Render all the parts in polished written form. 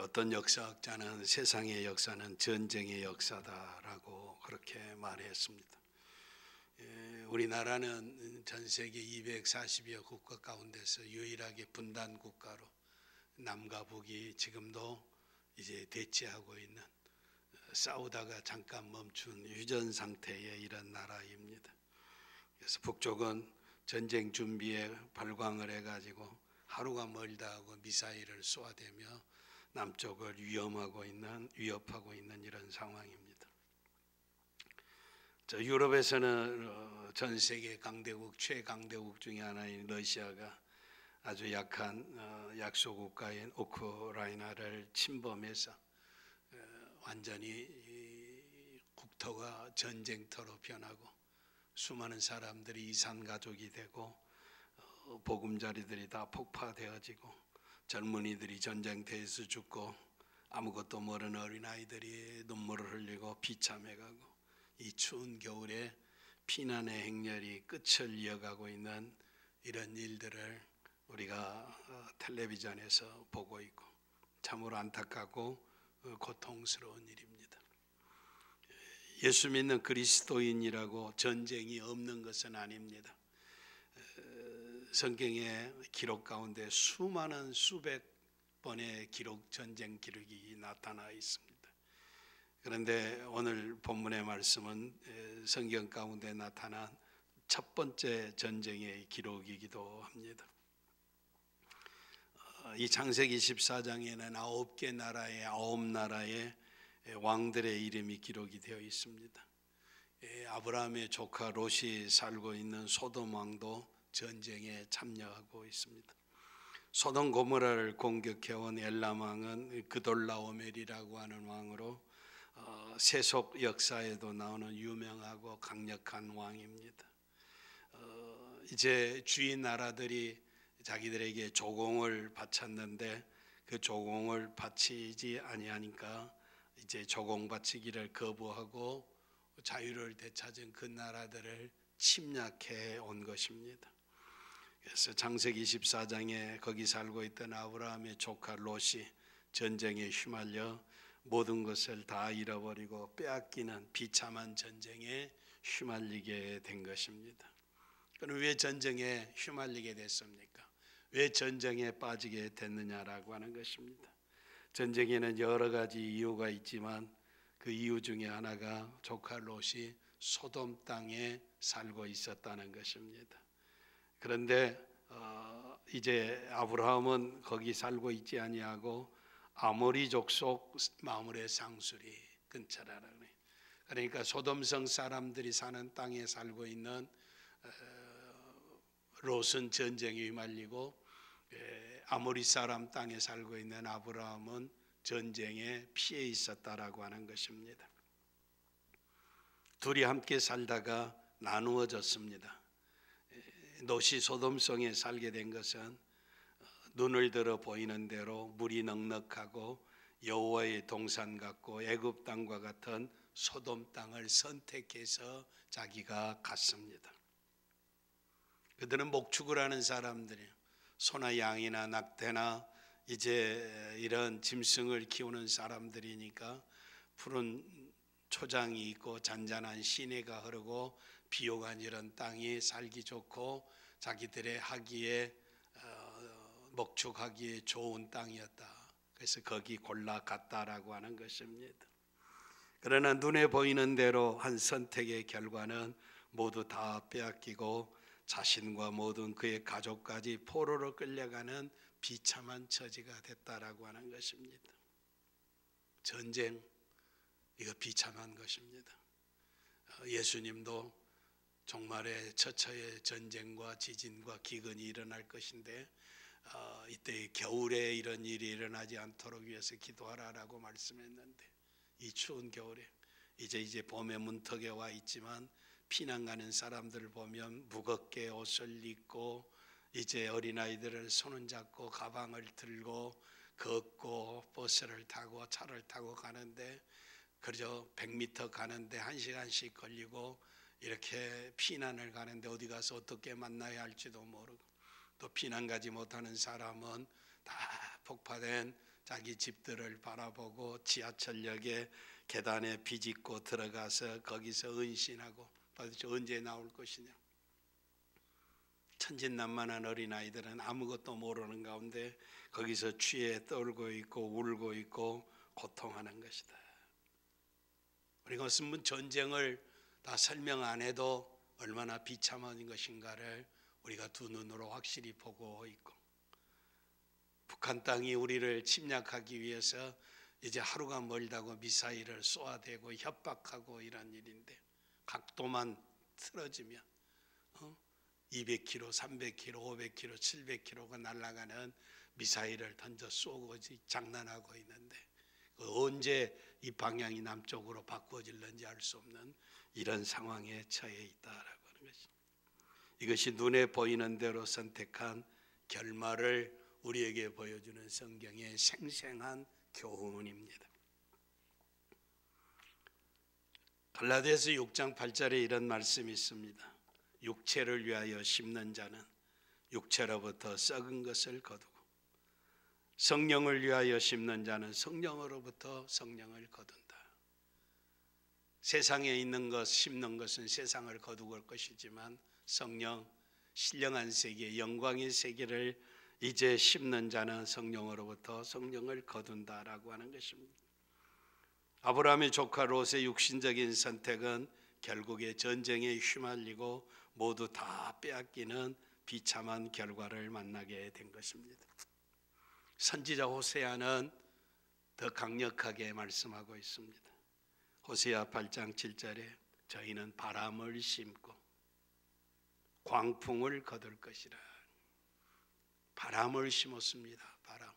어떤 역사학자는 세상의 역사는 전쟁의 역사다라고 그렇게 말했습니다. 우리나라는 전 세계 240여 국가 가운데서 유일하게 분단 국가로 남과 북이 지금도 이제 대치하고 있는, 싸우다가 잠깐 멈춘 휴전 상태의 이런 나라입니다. 그래서 북쪽은 전쟁 준비에 발광을 해가지고 하루가 멀다 하고 미사일을 쏘아대며 남쪽을 위협하고 있는 이런 상황입니다. 유럽에서는 전 세계 강대국, 최강대국 중에 하나인 러시아가 아주 약한 약소 국가인 우크라이나를 침범해서 완전히 국토가 전쟁터로 변하고 수많은 사람들이 이산가족이 되고 보금자리들이 다 폭파되어지고 젊은이들이 전쟁터에서 죽고 아무것도 모르는 어린아이들이 눈물을 흘리고 비참해가고 이 추운 겨울에 피난의 행렬이 끝을 이어가고 있는 이런 일들을 우리가 텔레비전에서 보고 있고 참으로 안타깝고 고통스러운 일입니다. 예수 믿는 그리스도인이라고 전쟁이 없는 것은 아닙니다. 성경의 기록 가운데 수많은 수백 번의 전쟁 기록이 나타나 있습니다. 그런데 오늘 본문의 말씀은 성경 가운데 나타난 첫 번째 전쟁의 기록이기도 합니다. 이 창세기 14장에는 9개 나라의 9나라의 왕들의 이름이 기록이 되어 있습니다. 아브라함의 조카 롯이 살고 있는 소돔 왕도 전쟁에 참여하고 있습니다. 소돔 고모라를 공격해온 엘람 왕은 그돌라오멜이라고 하는 왕으로 세속 역사에도 나오는 유명하고 강력한 왕입니다. 이제 주위 나라들이 자기들에게 조공을 바쳤는데 그 조공을 바치지 아니하니까 이제 조공 바치기를 거부하고 자유를 되찾은 그 나라들을 침략해 온 것입니다. 그래서 창세기 24장에 거기 살고 있던 아브라함의 조카 롯이 전쟁에 휘말려 모든 것을 다 잃어버리고 빼앗기는 비참한 전쟁에 휘말리게 된 것입니다. 그럼 왜 전쟁에 휘말리게 됐습니까? 왜 전쟁에 빠지게 됐느냐라고 하는 것입니다. 전쟁에는 여러 가지 이유가 있지만 그 이유 중에 하나가 조카 롯이 소돔 땅에 살고 있었다는 것입니다. 그런데 이제 아브라함은 거기 살고 있지 아니하고 아모리 족속 마므레 상수리 근처라는 거예요. 그러니까 소돔성 사람들이 사는 땅에 살고 있는 롯은 전쟁에 휘말리고 아모리 사람 땅에 살고 있는 아브라함은 전쟁에 피해 있었다라고 하는 것입니다. 둘이 함께 살다가 나누어졌습니다. 롯이 소돔성에 살게 된 것은 눈을 들어 보이는 대로 물이 넉넉하고 여호와의 동산 같고 애굽 땅과 같은 소돔 땅을 선택해서 자기가 갔습니다. 그들은 목축을 하는 사람들이에요. 소나 양이나 낙태나 이제 이런 짐승을 키우는 사람들이니까 푸른 초장이 있고 잔잔한 시내가 흐르고 비옥한 이런 땅이 살기 좋고 자기들의 하기에 목축하기에 좋은 땅이었다. 그래서 거기 골라 갔다라고 하는 것입니다. 그러나 눈에 보이는 대로 한 선택의 결과는 모두 다 빼앗기고 자신과 모든 그의 가족까지 포로로 끌려가는 비참한 처지가 됐다라고 하는 것입니다. 전쟁, 이거 비참한 것입니다. 예수님도 종말에 처처의 전쟁과 지진과 기근이 일어날 것인데 이때 겨울에 이런 일이 일어나지 않도록 위해서 기도하라라고 말씀했는데 이 추운 겨울에 이제 봄의 문턱에 와 있지만 피난 가는 사람들을 보면 무겁게 옷을 입고 이제 어린아이들을 손을 잡고 가방을 들고 걷고 버스를 타고 차를 타고 가는데 그저 100m 가는데 1시간씩 걸리고 이렇게 피난을 가는데 어디 가서 어떻게 만나야 할지도 모르고 또 피난 가지 못하는 사람은 다 폭파된 자기 집들을 바라보고 지하철역에 계단에 비집고 들어가서 거기서 은신하고 도대체 언제 나올 것이냐. 천진난만한 어린아이들은 아무것도 모르는 가운데 거기서 취해 떨고 있고 울고 있고 고통하는 것이다. 우리가 무슨 전쟁을 다 설명 안 해도 얼마나 비참한 것인가를 우리가 두 눈으로 확실히 보고 있고, 북한 땅이 우리를 침략하기 위해서 이제 하루가 멀다고 미사일을 쏘아대고 협박하고 이런 일인데, 각도만 틀어지면 200km, 300km, 500km, 700km가 날아가는 미사일을 던져 쏘고 장난하고 있는데, 언제 이 방향이 남쪽으로 바꿔질는지 알 수 없는 이런 상황에 처해 있다라고 하는 것입니다. 이것이 눈에 보이는 대로 선택한 결말을 우리에게 보여주는 성경의 생생한 교훈입니다. 갈라디아서 6장 8절에 이런 말씀이 있습니다. 육체를 위하여 심는 자는 육체로부터 썩은 것을 거두고, 성령을 위하여 심는 자는 성령으로부터 성령을 거둔다. 세상에 있는 것 심는 것은 세상을 거두고 올 것이지만, 성령, 신령한 세계, 영광의 세계를 이제 심는 자는 성령으로부터 성령을 거둔다라고 하는 것입니다. 아브라함의 조카 롯의 육신적인 선택은 결국에 전쟁에 휘말리고 모두 다 빼앗기는 비참한 결과를 만나게 된 것입니다. 선지자 호세아는 더 강력하게 말씀하고 있습니다. 호세아 8장 7절에 저희는 바람을 심고 광풍을 거둘 것이라. 바람을 심었습니다. 바람.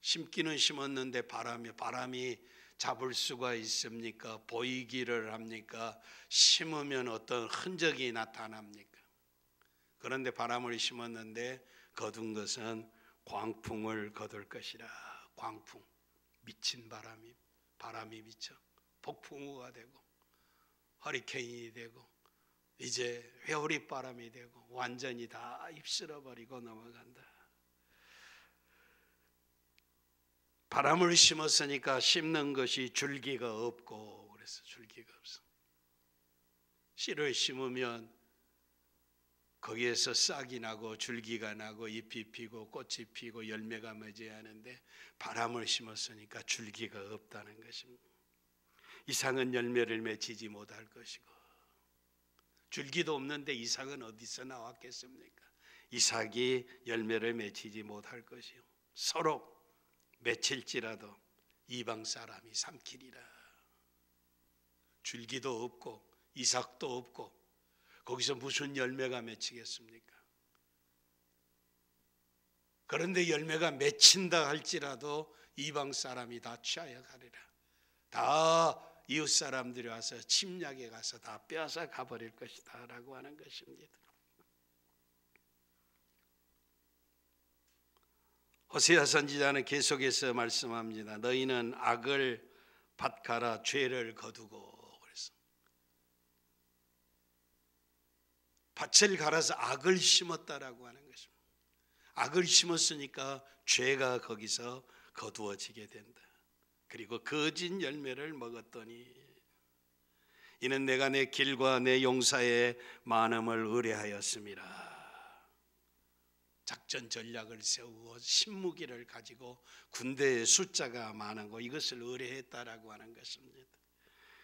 심기는 심었는데 바람이 잡을 수가 있습니까? 보이기를 합니까? 심으면 어떤 흔적이 나타납니까? 그런데 바람을 심었는데 거둔 것은 광풍을 거둘 것이라. 광풍, 미친 바람이 미쳐 폭풍우가 되고 허리케인이 되고 이제 회오리 바람이 되고 완전히 다 휩쓸어 버리고 넘어간다. 바람을 심었으니까 심는 것이 줄기가 없고, 그래서 줄기가 없어. 씨를 심으면 거기에서 싹이 나고 줄기가 나고 잎이 피고 꽃이 피고 열매가 맺어야 하는데, 바람을 심었으니까 줄기가 없다는 것입니다. 이삭은 열매를 맺히지 못할 것이고, 줄기도 없는데 이삭은 어디서 나왔겠습니까? 이삭이 열매를 맺히지 못할 것이요, 서로 맺힐지라도 이방 사람이 삼키리라. 줄기도 없고 이삭도 없고 거기서 무슨 열매가 맺히겠습니까? 그런데 열매가 맺힌다 할지라도 이방 사람이 다 취하여 가리라. 다 이웃 사람들이 와서 침략에 가서 다 빼앗아 가버릴 것이다 라고 하는 것입니다. 호세아 선지자는 계속해서 말씀합니다. 너희는 악을 밭가라 죄를 거두고. 그래서 밭을 갈아서 악을 심었다라고 하는 것입니다. 악을 심었으니까 죄가 거기서 거두어지게 된다. 그리고 거짓 열매를 먹었더니 이는 내가 내 길과 내 용사의 많음을 의뢰하였음이라. 작전 전략을 세우고 신무기를 가지고 군대의 숫자가 많은 이것을 의뢰했다라고 하는 것입니다.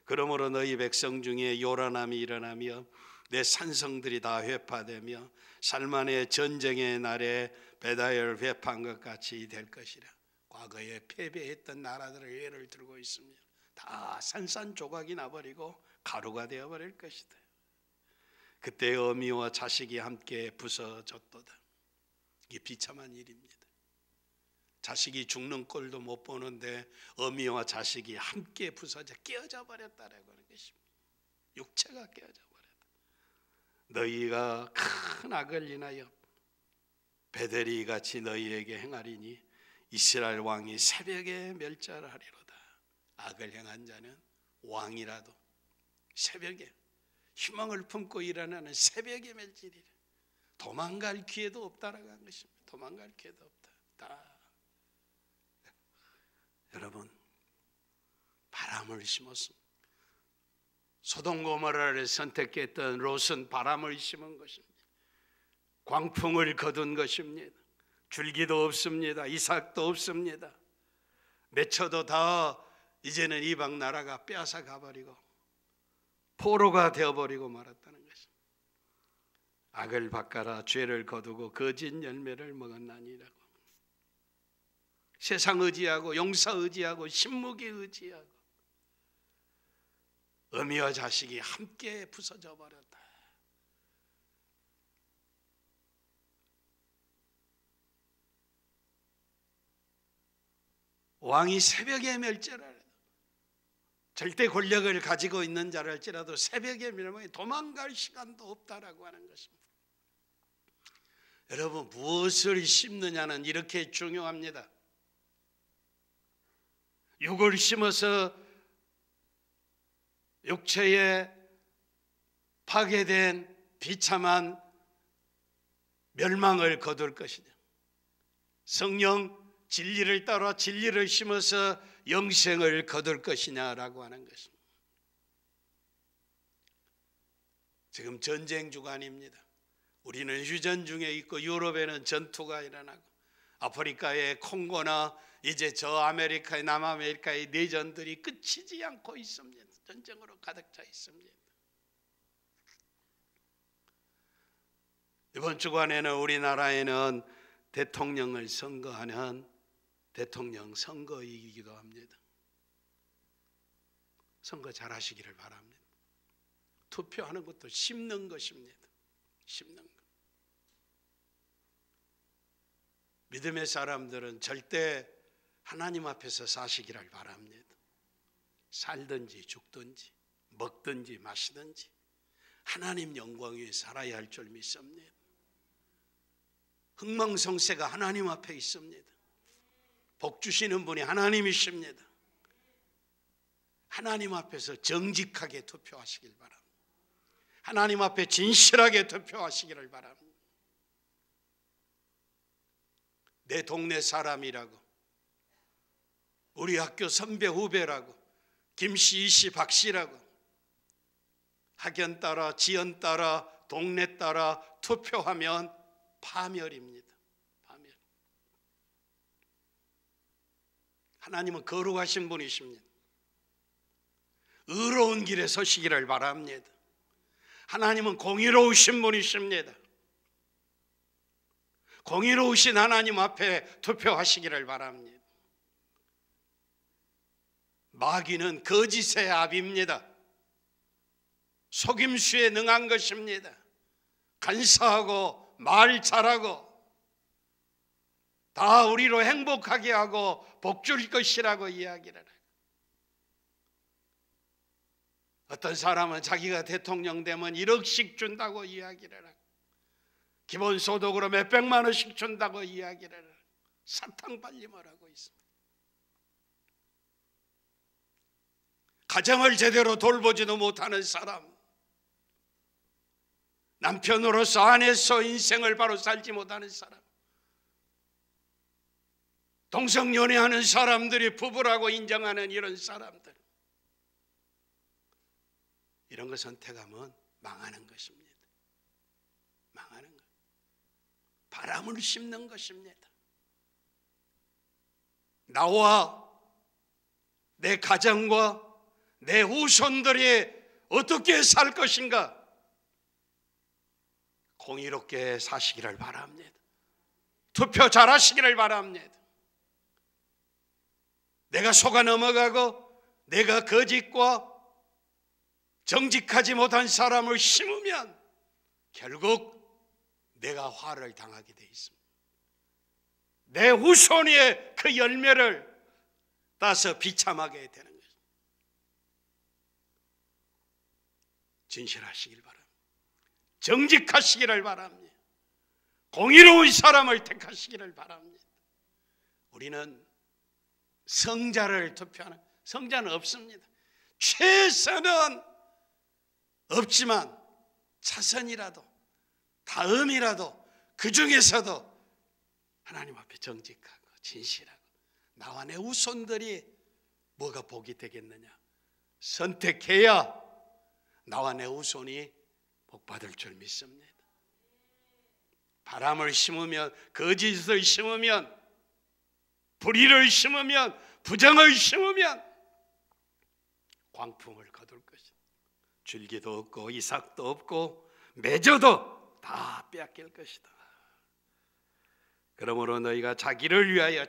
그러므로 너희 백성 중에 요란함이 일어나며 내 산성들이 다 회파되며 살만의 전쟁의 날에 베다엘 회파한 것 같이 될 것이라. 과거에 패배했던 나라들을 예를 들고 있으며 다 산산조각이 나버리고 가루가 되어버릴 것이다. 그때 어미와 자식이 함께 부서졌도다. 이게 비참한 일입니다. 자식이 죽는 꼴도 못 보는데 어미와 자식이 함께 부서져 깨어져 버렸다라고 하는 것입니다. 육체가 깨어져 버렸다. 너희가 큰 악을 인하여 베델이 같이 너희에게 행하리니 이스라엘 왕이 새벽에 멸절하리로다. 악을 행한 자는 왕이라도 새벽에 희망을 품고 일어나는 새벽에 멸절이라. 도망갈 기회도 없다라고 한 것입니다. 도망갈 기회도 없다. 다 여러분, 바람을 심었습니다. 소돔 고모라를 선택했던 롯은 바람을 심은 것입니다. 광풍을 거둔 것입니다. 줄기도 없습니다. 이삭도 없습니다. 맺혀도 다 이제는 이방 나라가 빼앗아 가버리고 포로가 되어버리고 말았다는 것입니다. 악을 바꿔라 죄를 거두고 거짓 열매를 먹었나니라고. 세상 의지하고 용사 의지하고 신무기 의지하고 어미와 자식이 함께 부서져 버렸다. 왕이 새벽에 멸절하라. 절대 권력을 가지고 있는 자라 할지라도 새벽에 멸망해 도망갈 시간도 없다라고 하는 것입니다. 여러분, 무엇을 심느냐는 이렇게 중요합니다. 육을 심어서 육체에 파괴된 비참한 멸망을 거둘 것이냐, 성령 진리를 따라 진리를 심어서 영생을 거둘 것이냐라고 하는 것입니다. 지금 전쟁 주간입니다. 우리는 휴전 중에 있고 유럽에는 전투가 일어나고 아프리카의 콩고나 이제 저 아메리카의 남아메리카의 내전들이 끝이지 않고 있습니다. 전쟁으로 가득 차 있습니다. 이번 주간에는 우리나라에는 대통령을 선거하는 대통령 선거이기도 합니다. 선거 잘 하시기를 바랍니다. 투표하는 것도 심는 것입니다. 심는 것. 믿음의 사람들은 절대 하나님 앞에서 사시기를 바랍니다. 살든지 죽든지 먹든지 마시든지 하나님 영광 위에 살아야 할 줄 믿습니다. 흥망성쇠가 하나님 앞에 있습니다. 복 주시는 분이 하나님이십니다. 하나님 앞에서 정직하게 투표하시길 바랍니다. 하나님 앞에 진실하게 투표하시기를 바랍니다. 내 동네 사람이라고, 우리 학교 선배 후배라고, 김씨, 이씨, 박씨라고 학연 따라 지연 따라 동네 따라 투표하면 파멸입니다. 파멸. 하나님은 거룩하신 분이십니다. 의로운 길에 서시기를 바랍니다. 하나님은 공의로우신 분이십니다. 공의로우신 하나님 앞에 투표하시기를 바랍니다. 마귀는 거짓의 압입니다. 속임수에 능한 것입니다. 간사하고 말 잘하고 다 우리로 행복하게 하고 복 줄 것이라고 이야기를 해요. 어떤 사람은 자기가 대통령 되면 1억씩 준다고 이야기를 하고 기본소득으로 몇백만 원씩 준다고 이야기를 하고 사탕발림을 하고 있습니다. 가정을 제대로 돌보지도 못하는 사람, 남편으로서 아내서 인생을 바로 살지 못하는 사람, 동성연애하는 사람들이 부부라고 인정하는 이런 사람들, 이런 거 선택하면 망하는 것입니다. 망하는 것. 바람을 심는 것입니다. 나와 내 가정과 내 후손들이 어떻게 살 것인가? 공의롭게 사시기를 바랍니다. 투표 잘하시기를 바랍니다. 내가 속아 넘어가고 내가 거짓과 정직하지 못한 사람을 심으면 결국 내가 화를 당하게 돼 있습니다. 내 후손이 그 열매를 따서 비참하게 되는 것입니다. 진실하시길 바랍니다. 정직하시기를 바랍니다. 공의로운 사람을 택하시기를 바랍니다. 우리는 성자를 투표하는, 성자는 없습니다. 최선은 없지만 차선이라도 다음이라도 그 중에서도 하나님 앞에 정직하고 진실하고 나와 내 후손들이 뭐가 복이 되겠느냐? 선택해야 나와 내 후손이 복받을 줄 믿습니다. 바람을 심으면, 거짓을 심으면, 불의를 심으면, 부정을 심으면 광풍을 거둘 것이다. 줄기도 없고 이삭도 없고 맺어도 다 빼앗길 것이다. 그러므로 너희가 자기를 위하여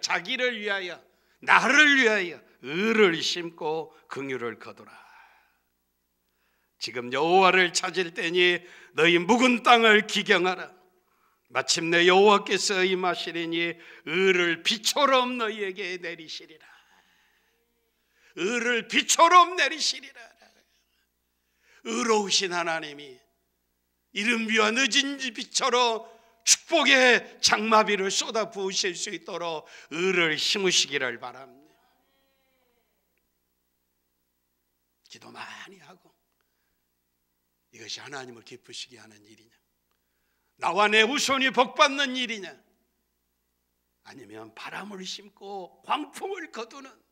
나를 위하여 의를 심고 긍휼을 거두라. 지금 여호와를 찾을 때니 너희 묵은 땅을 기경하라. 마침내 여호와께서 임하시리니 의를 비처럼 너희에게 내리시리라. 의를 비처럼 내리시리라. 의로우신 하나님이 이른 비와 늦은 비처럼 축복의 장마비를 쏟아 부으실 수 있도록 의를 심으시기를 바랍니다. 기도 많이 하고 이것이 하나님을 기쁘시게 하는 일이냐? 나와 내 후손이 복받는 일이냐? 아니면 바람을 심고 광풍을 거두는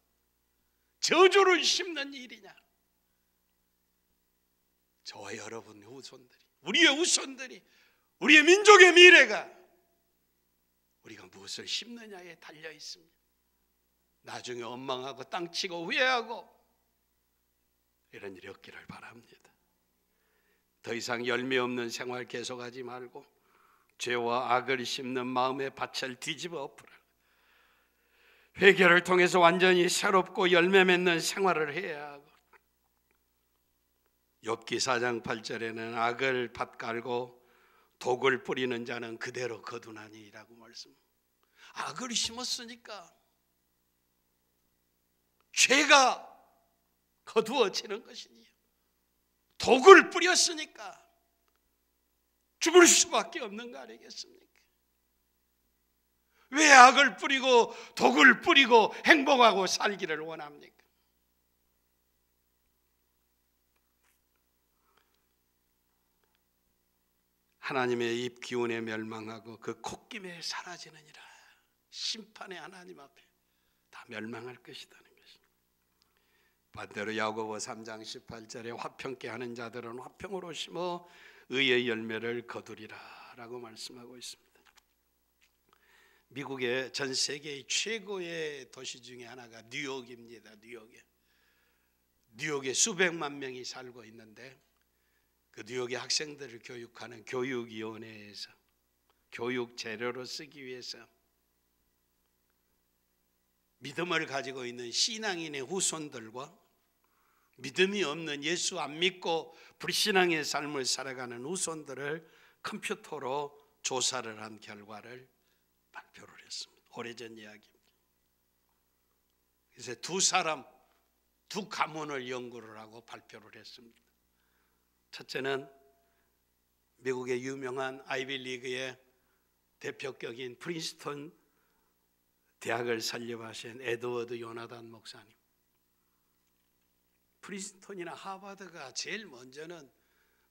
저주를 심는 일이냐? 저와 여러분 후손들이, 우리의 후손들이, 우리의 민족의 미래가 우리가 무엇을 심느냐에 달려 있습니다. 나중에 원망하고 땅치고 후회하고 이런 일이 없기를 바랍니다. 더 이상 열매 없는 생활 계속하지 말고 죄와 악을 심는 마음의 밭을 뒤집어 엎으라. 회개를 통해서 완전히 새롭고 열매 맺는 생활을 해야 하고, 욥기 4장 8절에는 악을 밭갈고 독을 뿌리는 자는 그대로 거두나니라고 말씀. 악을 심었으니까 죄가 거두어지는 것이니, 독을 뿌렸으니까 죽을 수밖에 없는 거 아니겠습니까? 왜 악을 뿌리고 독을 뿌리고 행복하고 살기를 원합니까? 하나님의 입 기운에 멸망하고 그 콧김에 사라지느니라. 심판의 하나님 앞에 다 멸망할 것이라는 것입니다. 반대로 야고보 3장 18절에 화평케 하는 자들은 화평으로 심어 의의 열매를 거두리라 라고 말씀하고 있습니다. 미국의 전 세계의 최고의 도시 중에 하나가 뉴욕입니다. 뉴욕에 수백만 명이 살고 있는데, 그 뉴욕의 학생들을 교육하는 교육위원회에서 교육 재료로 쓰기 위해서 믿음을 가지고 있는 신앙인의 후손들과 믿음이 없는, 예수 안 믿고 불신앙의 삶을 살아가는 후손들을 컴퓨터로 조사를 한 결과를 발표를 했습니다. 오래전 이야기입니다. 그래서 두 가문을 연구를 하고 발표를 했습니다. 첫째는 미국의 유명한 아이비리그의 대표격인 프린스턴 대학을 설립하신 에드워드 요나단 목사님. 프린스턴이나 하버드가 제일 먼저는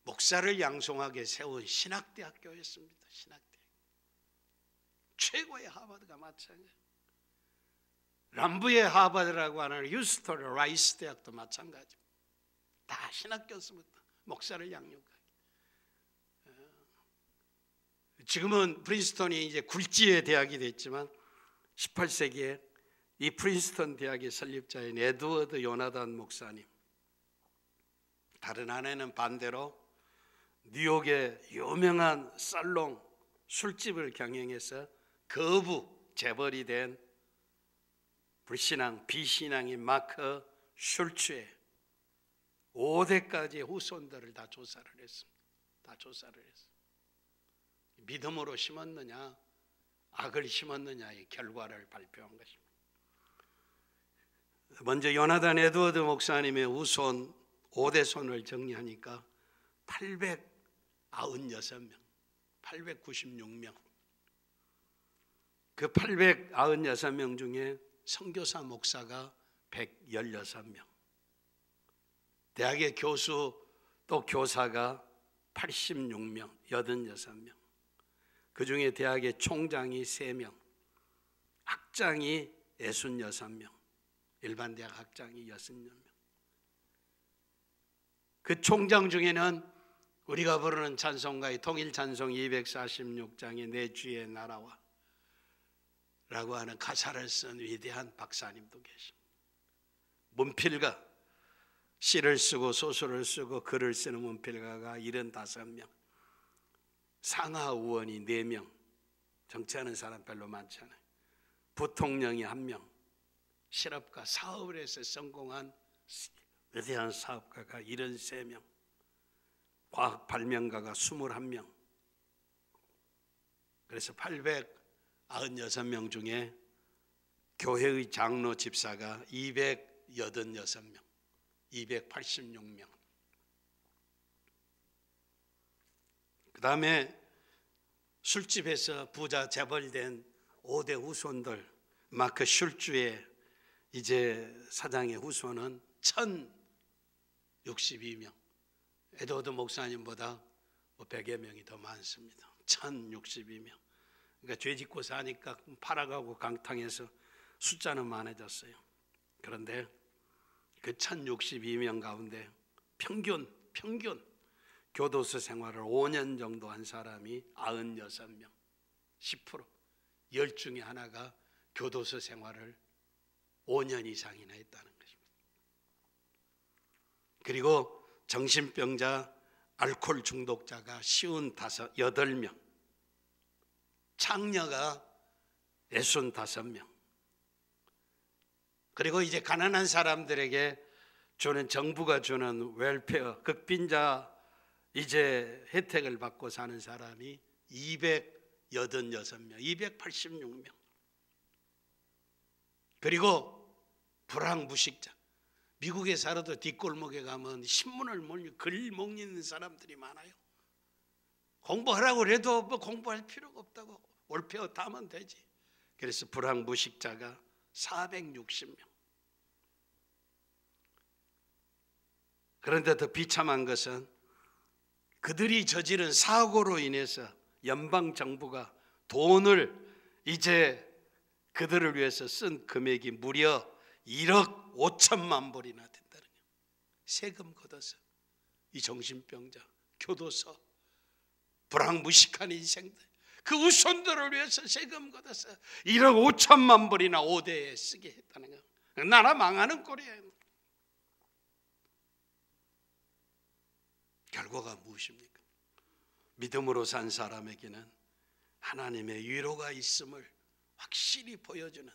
목사를 양성하게 세운 신학대학교였습니다. 신학대학교. 최고의 하버드가 마찬가지. 람부의 하버드라고 하는 유스턴 라이스 대학도 마찬가지. 다 신학교였습니다. 목사를 양육하게. 지금은 프린스턴이 이제 굴지의 대학이 됐지만 18세기에 이 프린스턴 대학의 설립자인 에드워드 요나단 목사님, 다른 한에는 반대로 뉴욕의 유명한 살롱 술집을 경영해서 거부 재벌이 된 불신앙 비신앙인 마크 슐츠의 5대까지의 후손들을 다 조사를 했습니다. 다 조사를 했습니다. 믿음으로 심었느냐 악을 심었느냐의 결과를 발표한 것입니다. 먼저 요나단 에드워드 목사님의 후손 5대 손을 정리하니까 896명, 896명. 그 896명 중에 선교사 목사가 116명, 대학의 교수 또 교사가 86명, 86명. 그 중에 대학의 총장이 3명, 학장이 66명, 일반 대학 학장이 6명. 그 총장 중에는 우리가 부르는 찬송가의 통일 찬송 246장의 내 주의 나라와 라고 하는 가사를 쓴 위대한 박사님도 계십니다. 문필가, 시를 쓰고 소설을 쓰고 글을 쓰는 문필가가 75명, 상하 의원이 4명, 정치하는 사람 별로 많지 않아요. 부통령이 1명, 실업가, 사업을 해서 성공한 위대한 사업가가 73명, 과학 발명가가 21명. 그래서 896명 중에 교회의 장로 집사가 286명, 286명. 그 다음에 술집에서 부자 재벌된 5대 후손들, 마크 슐주의 이제 사장의 후손은 1062명. 에드워드 목사님보다 100여 명이 더 많습니다. 1062명. 그러니까 죄 짓고 사니까 팔아가고 강탕해서 숫자는 많아졌어요. 그런데 그 1062명 가운데 평균 교도소 생활을 5년 정도 한 사람이 96명, 10%. 10 중에 하나가 교도소 생활을 5년 이상이나 했다는 것입니다. 그리고 정신병자, 알코올 중독자가 58명, 창녀가 65명. 그리고 이제 가난한 사람들에게 주는 정부가 주는 웰페어, 극빈자 이제 혜택을 받고 사는 사람이 286명, 286명. 그리고 불황무식자, 미국에 살아도 뒷골목에 가면 신문을 몰고 글 먹는 사람들이 많아요. 공부하라고 해도 뭐 공부할 필요가 없다고 월페어 따면 되지. 그래서 불황무식자가 460명. 그런데 더 비참한 것은 그들이 저지른 사고로 인해서 연방정부가 돈을 이제 그들을 위해서 쓴 금액이 무려 1억 5천만 불이나 된다는 거예요. 세금 걷어서 이 정신병자, 교도소, 불황무식한 인생들, 그 후손들을 위해서 세금 걷어서 1억 5천만 불이나 5대에 쓰게 했다는 거예요. 나라 망하는 꼴이에요. 결과가 무엇입니까? 믿음으로 산 사람에게는 하나님의 위로가 있음을 확실히 보여주는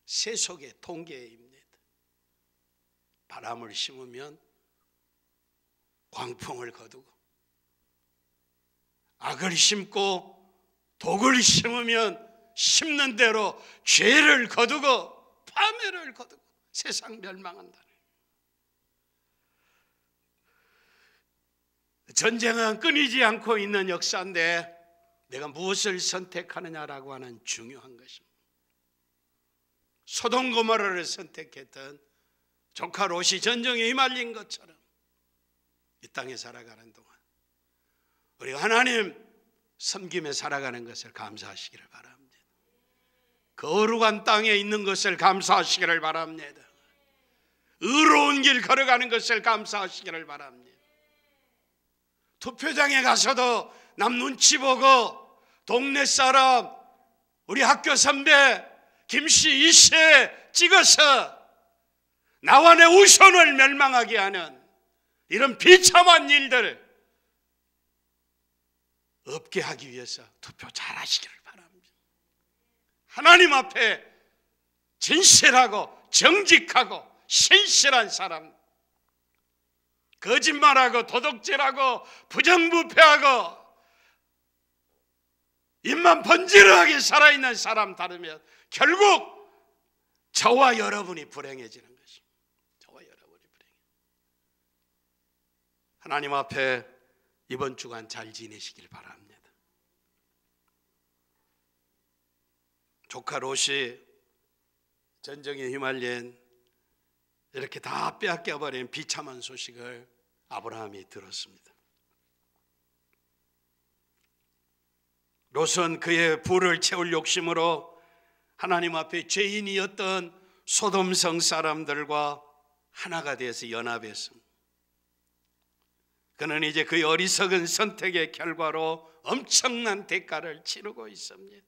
세속의 통계입니다. 바람을 심으면 광풍을 거두고, 악을 심고 독을 심으면 심는 대로 죄를 거두고 파멸을 거두고 세상 멸망한다. 전쟁은 끊이지 않고 있는 역사인데 내가 무엇을 선택하느냐라고 하는 중요한 것입니다. 소돔 고모라를 선택했던 조카 롯이 전쟁에 휘말린 것처럼 이 땅에 살아가는 동안 우리가 하나님 섬김에 살아가는 것을 감사하시기를 바랍니다. 거룩한 땅에 있는 것을 감사하시기를 바랍니다. 의로운 길 걸어가는 것을 감사하시기를 바랍니다. 투표장에 가서도 남 눈치 보고 동네 사람, 우리 학교 선배 김씨, 이씨 찍어서 나와 내 후손을 멸망하게 하는 이런 비참한 일들 없게 하기 위해서 투표 잘하시기를 바랍니다. 하나님 앞에 진실하고 정직하고 신실한 사람, 거짓말하고 도둑질하고 부정부패하고 입만 번지르하게 살아있는 사람 다르면 결국 저와 여러분이 불행해지는 것입니다. 저와 여러분이 불행해. 하나님 앞에 이번 주간 잘 지내시길 바랍니다. 조카 롯이 전쟁에 휘말린 이렇게 다 빼앗겨버린 비참한 소식을 아브라함이 들었습니다. 롯은 그의 부를 채울 욕심으로 하나님 앞에 죄인이었던 소돔성 사람들과 하나가 되어서 연합했습니다. 그는 이제 그 어리석은 선택의 결과로 엄청난 대가를 치르고 있습니다.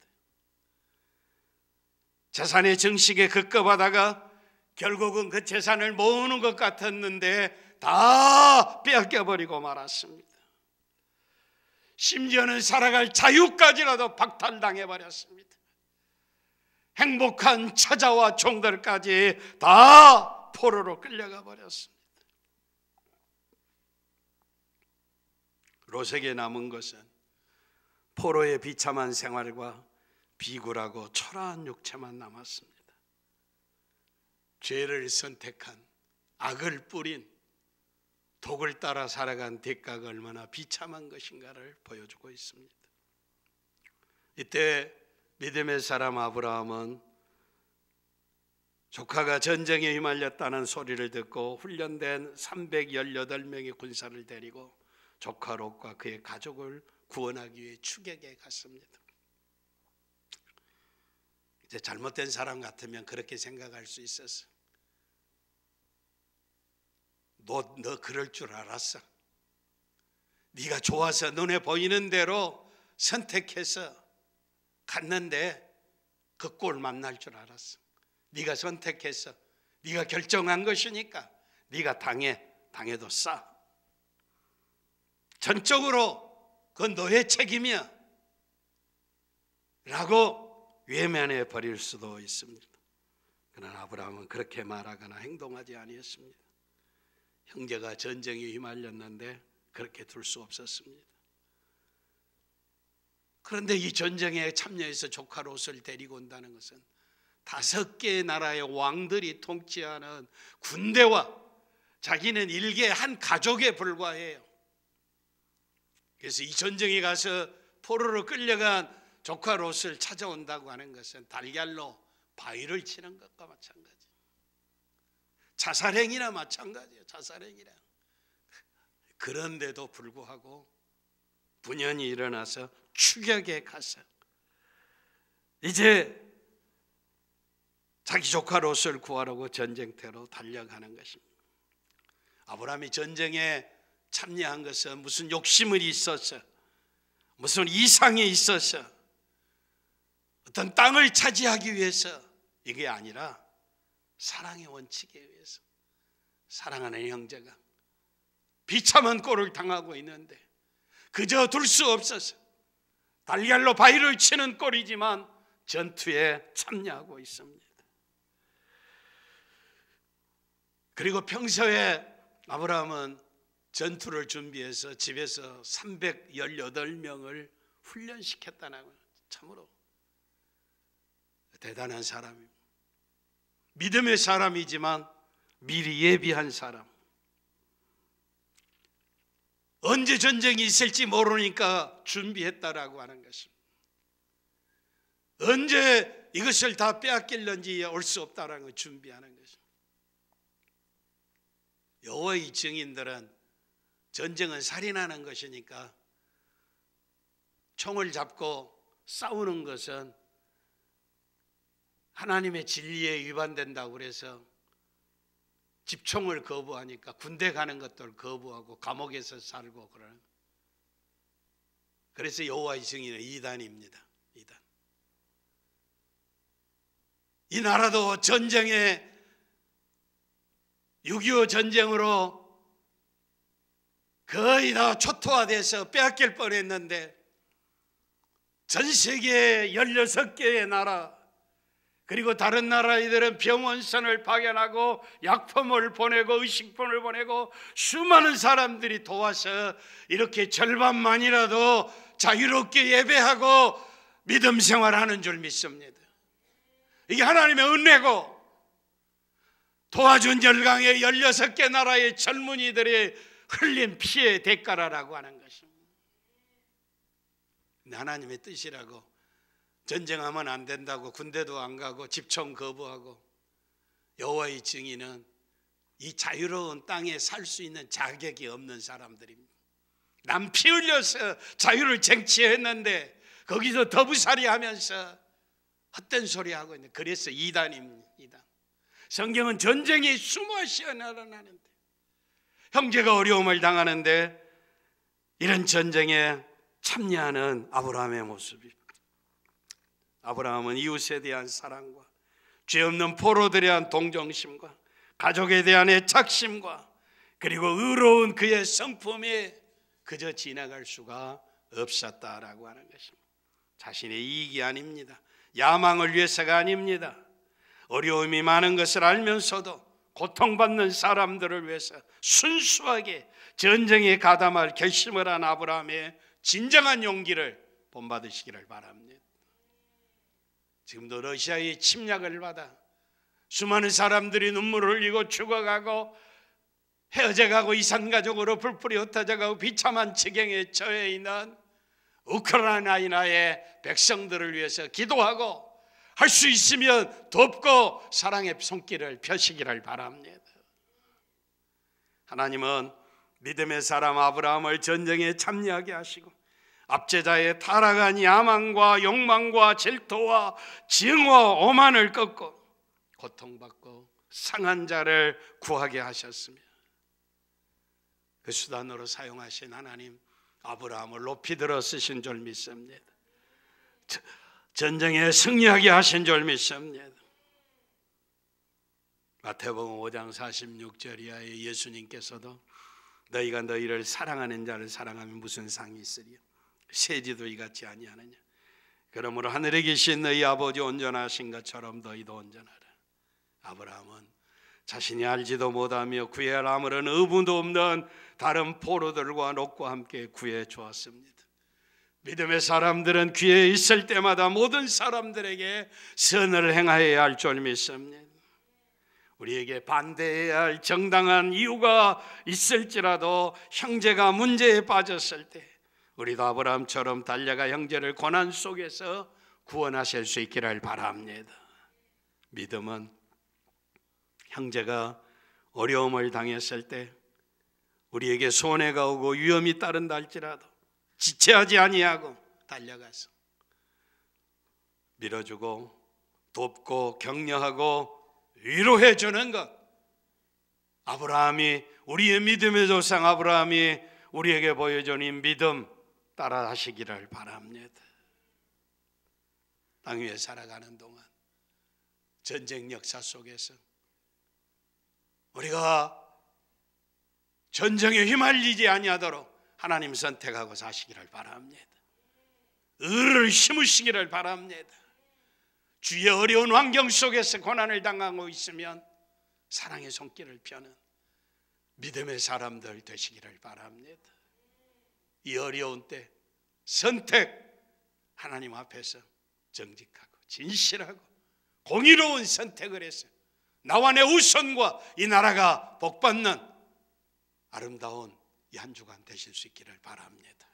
재산의 증식에 급급하다가 결국은 그 재산을 모으는 것 같았는데 다 빼앗겨버리고 말았습니다. 심지어는 살아갈 자유까지라도 박탈당해버렸습니다. 행복한 처자와 종들까지 다 포로로 끌려가 버렸습니다. 롯에게 남은 것은 포로의 비참한 생활과 비굴하고 초라한 육체만 남았습니다. 죄를 선택한, 악을 뿌린, 독을 따라 살아간 대가가 얼마나 비참한 것인가를 보여주고 있습니다. 이때 믿음의 사람 아브라함은 조카가 전쟁에 휘말렸다는 소리를 듣고 훈련된 318명의 군사를 데리고 조카 롯과 그의 가족을 구원하기 위해 추격에 갔습니다. 이제 잘못된 사람 같으면 그렇게 생각할 수 있었어. 너 그럴 줄 알았어. 네가 좋아서 눈에 보이는 대로 선택해서 갔는데 그 꼴 만날 줄 알았어. 네가 선택해서 네가 결정한 것이니까 네가 당해도 싸. 전적으로 그건 너의 책임이야 라고 외면해 버릴 수도 있습니다. 그러나 아브라함은 그렇게 말하거나 행동하지 아니했습니다. 형제가 전쟁에 휘말렸는데 그렇게 둘 수 없었습니다. 그런데 이 전쟁에 참여해서 조카 롯을 데리고 온다는 것은 5개의 나라의 왕들이 통치하는 군대와 자기는 일개 한 가족에 불과해요. 그래서 이 전쟁에 가서 포로로 끌려간 조카 롯을 찾아온다고 하는 것은 달걀로 바위를 치는 것과 마찬가지예요. 자살행위나 마찬가지예요. 자살행위라. 그런데도 불구하고 분연히 일어나서 추격에 가서 이제 자기 조카 롯을 구하려고 전쟁터로 달려가는 것입니다. 아브라함이 전쟁에 참여한 것은 무슨 욕심이 있어서, 무슨 이상이 있어서, 어떤 땅을 차지하기 위해서 이게 아니라 사랑의 원칙에 의해서. 사랑하는 형제가 비참한 꼴을 당하고 있는데 그저 둘 수 없어서 달걀로 바위를 치는 꼴이지만 전투에 참여하고 있습니다. 그리고 평소에 아브라함은 전투를 준비해서 집에서 318명을 훈련시켰다는 거예요. 참으로 대단한 사람입니다. 믿음의 사람이지만 미리 예비한 사람. 언제 전쟁이 있을지 모르니까 준비했다라고 하는 것입니다. 언제 이것을 다 빼앗길는지 올 수 없다라는 걸 준비하는 것입니다. 여호와의 증인들은 전쟁은 살인하는 것이니까 총을 잡고 싸우는 것은 하나님의 진리에 위반된다고 그래서 집총을 거부하니까 군대 가는 것들 거부하고 감옥에서 살고 그러는. 그래서 여호와의 증인은 이단입니다. 이단. 이 나라도 전쟁에 6.25 전쟁으로 거의 다 초토화돼서 빼앗길 뻔했는데 전 세계 16개의 나라 그리고 다른 나라들은 병원선을 파견하고 약품을 보내고 의식품을 보내고 수많은 사람들이 도와서 이렇게 절반만이라도 자유롭게 예배하고 믿음 생활하는 줄 믿습니다. 이게 하나님의 은혜고 도와준 열강의 16개 나라의 젊은이들의 흘린 피의 대가라고 하는 것입니다. 하나님의 뜻이라고 전쟁하면 안 된다고 군대도 안 가고 집총 거부하고 여호와의 증인은 이 자유로운 땅에 살 수 있는 자격이 없는 사람들입니다. 남 피 흘려서 자유를 쟁취했는데 거기서 더부살이 하면서 헛된 소리 하고 있는, 그래서 이단입니다. 이단. 성경은 전쟁이 숨어 쉬어 일어나는데, 형제가 어려움을 당하는데 이런 전쟁에 참여하는 아브라함의 모습이, 아브라함은 이웃에 대한 사랑과 죄 없는 포로들에 대한 동정심과 가족에 대한 애착심과 그리고 의로운 그의 성품이 그저 지나갈 수가 없었다라고 하는 것입니다. 자신의 이익이 아닙니다. 야망을 위해서가 아닙니다. 어려움이 많은 것을 알면서도 고통받는 사람들을 위해서 순수하게 전쟁에 가담할 결심을 한 아브라함의 진정한 용기를 본받으시기를 바랍니다. 지금도 러시아의 침략을 받아 수많은 사람들이 눈물을 흘리고 죽어가고 헤어져가고 이산가족으로 불풀이 흩어져가고 비참한 지경에 처해 있는 우크라이나의 백성들을 위해서 기도하고 할 수 있으면 돕고 사랑의 손길을 펴시기를 바랍니다. 하나님은 믿음의 사람 아브라함을 전쟁에 참여하게 하시고 압제자의 타락한 야망과 욕망과 질투와 증오와 오만을 꺾고 고통받고 상한 자를 구하게 하셨습니다. 그 수단으로 사용하신 하나님, 아브라함을 높이 들어 쓰신 줄 믿습니다. 전쟁에 승리하게 하신 줄 믿습니다. 마태복음 5장 46절 이하에 예수님께서도 너희가 너희를 사랑하는 자를 사랑하면 무슨 상이 있으리요? 세지도 이같이 아니하느냐? 그러므로 하늘에 계신 너희 아버지 온전하신 것처럼 너희도 온전하라. 아브라함은 자신이 알지도 못하며 구해야 아무런 의무도 없는 다른 포로들과 롯과 함께 구해 주었습니다. 믿음의 사람들은 귀에 있을 때마다 모든 사람들에게 선을 행하여야 할 줄 믿습니다. 우리에게 반대해야 할 정당한 이유가 있을지라도 형제가 문제에 빠졌을 때 우리도 아브라함처럼 달려가 형제를 고난 속에서 구원하실 수 있기를 바랍니다. 믿음은 형제가 어려움을 당했을 때 우리에게 손해가 오고 위험이 따른다 할지라도 지체하지 아니하고 달려가서 밀어주고 돕고 격려하고 위로해 주는 것, 아브라함이, 우리의 믿음의 조상 아브라함이 우리에게 보여준 이 믿음 따라 하시기를 바랍니다. 땅 위에 살아가는 동안 전쟁 역사 속에서 우리가 전쟁에 휘말리지 아니하도록 하나님 선택하고 사시기를 바랍니다. 의를 심으시기를 바랍니다. 주의 어려운 환경 속에서 고난을 당하고 있으면 사랑의 손길을 펴는 믿음의 사람들 되시기를 바랍니다. 이 어려운 때 선택, 하나님 앞에서 정직하고 진실하고 공의로운 선택을 해서 나와 내 후손과 이 나라가 복받는 아름다운 이 한 주간 되실 수 있기를 바랍니다.